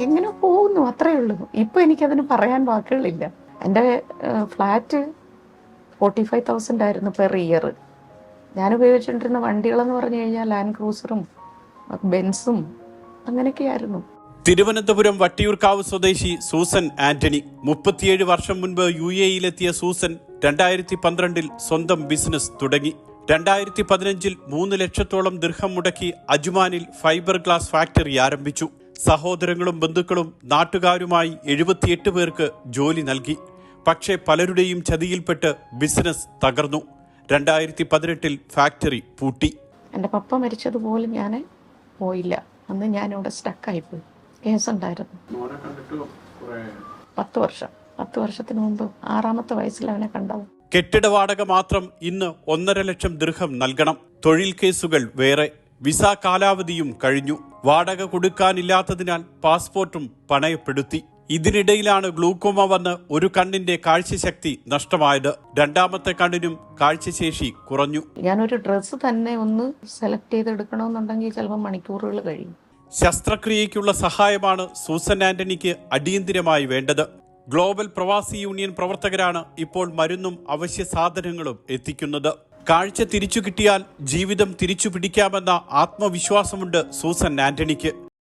എങ്ങനെ പോകുന്നു, അത്രയേ ഉള്ളൂ. ഇപ്പം എനിക്കതിന് പറയാൻ വാക്കുകളില്ല. എൻ്റെ ഫ്ലാറ്റ് 45,000 ആയിരുന്നു പെർ ഇയർ. ഞാൻ ഉപയോഗിച്ചുകൊണ്ടിരുന്ന വണ്ടികളെന്ന് പറഞ്ഞു കഴിഞ്ഞാൽ ലാൻഡ് ക്രൂസറും ബെൻസും അങ്ങനെയൊക്കെയായിരുന്നു. തിരുവനന്തപുരം വട്ടിയൂർക്കാവ് സ്വദേശി സൂസൻ ആന്റണി. 37 വർഷം മുൻപ് UAE-യിലെത്തിയ സൂസൻ 2012 സ്വന്തം ബിസിനസ് തുടങ്ങി. 2015 3 ലക്ഷത്തോളം ദിർഹം മുടക്കി അജ്മാനിൽ ഫൈബർ ഗ്ലാസ് ഫാക്ടറി ആരംഭിച്ചു. സഹോദരങ്ങളും ബന്ധുക്കളും നാട്ടുകാരുമായി 78 പേർക്ക് ജോലി നൽകി. പക്ഷേ പലരുടെയും ചതിയിൽപ്പെട്ട് ബിസിനസ് തകർന്നു. 2018 ഫാക്ടറി പൂട്ടി. എൻ്റെ പപ്പ മരിച്ചതുപോലും ഞാൻ പോയില്ല. അന്ന് ഞാനിവിടെ സ്റ്റക്കായിപ്പോയി. കേസുണ്ടായിരുന്നു. 10 വർഷത്തിന് മുമ്പ് 6ാമത്തെ വയസ്സിൽ അവനെ കണ്ടത്. കെട്ടിട വാടക മാത്രം ഇന്ന് 1.5 ലക്ഷം ദിർഹം നൽകണം. തൊഴിൽ കേസുകൾ വേറെ. വിസ കാലാവധിയും കഴിഞ്ഞു. വാടക കൊടുക്കാനില്ലാത്തതിനാൽ പാസ്പോർട്ടും പണയപ്പെടുത്തി. ഇതിനിടയിലാണ് ഗ്ലൂക്കോമ വന്ന് ഒരു കണ്ണിന്റെ കാഴ്ചശക്തി നഷ്ടമായത്. 2ാമത്തെ കണ്ണിനും കാഴ്ചശേഷി കുറഞ്ഞു. ഞാനൊരു ഡ്രസ്സ് തന്നെ ഒന്ന് സെലക്ട് ചെയ്തെടുക്കണമെന്നുണ്ടെങ്കിൽ ചിലപ്പോൾ മണിക്കൂറുകൾ കഴിയും. ശസ്ത്രക്രിയയ്ക്കുള്ള സഹായമാണ് സൂസൻ ആന്റണിക്ക് അടിയന്തിരമായി വേണ്ടത്. ഗ്ലോബൽ പ്രവാസി യൂണിയൻ പ്രവർത്തകരാണ് ഇപ്പോൾ മരുന്നും അവശ്യ സാധനങ്ങളും എത്തിക്കുന്നത്. കാഴ്ച തിരിച്ചു കിട്ടിയാൽ ജീവിതം തിരിച്ചു പിടിക്കാമെന്ന ആത്മവിശ്വാസമുണ്ട് സൂസൻ ആന്റണിക്ക്.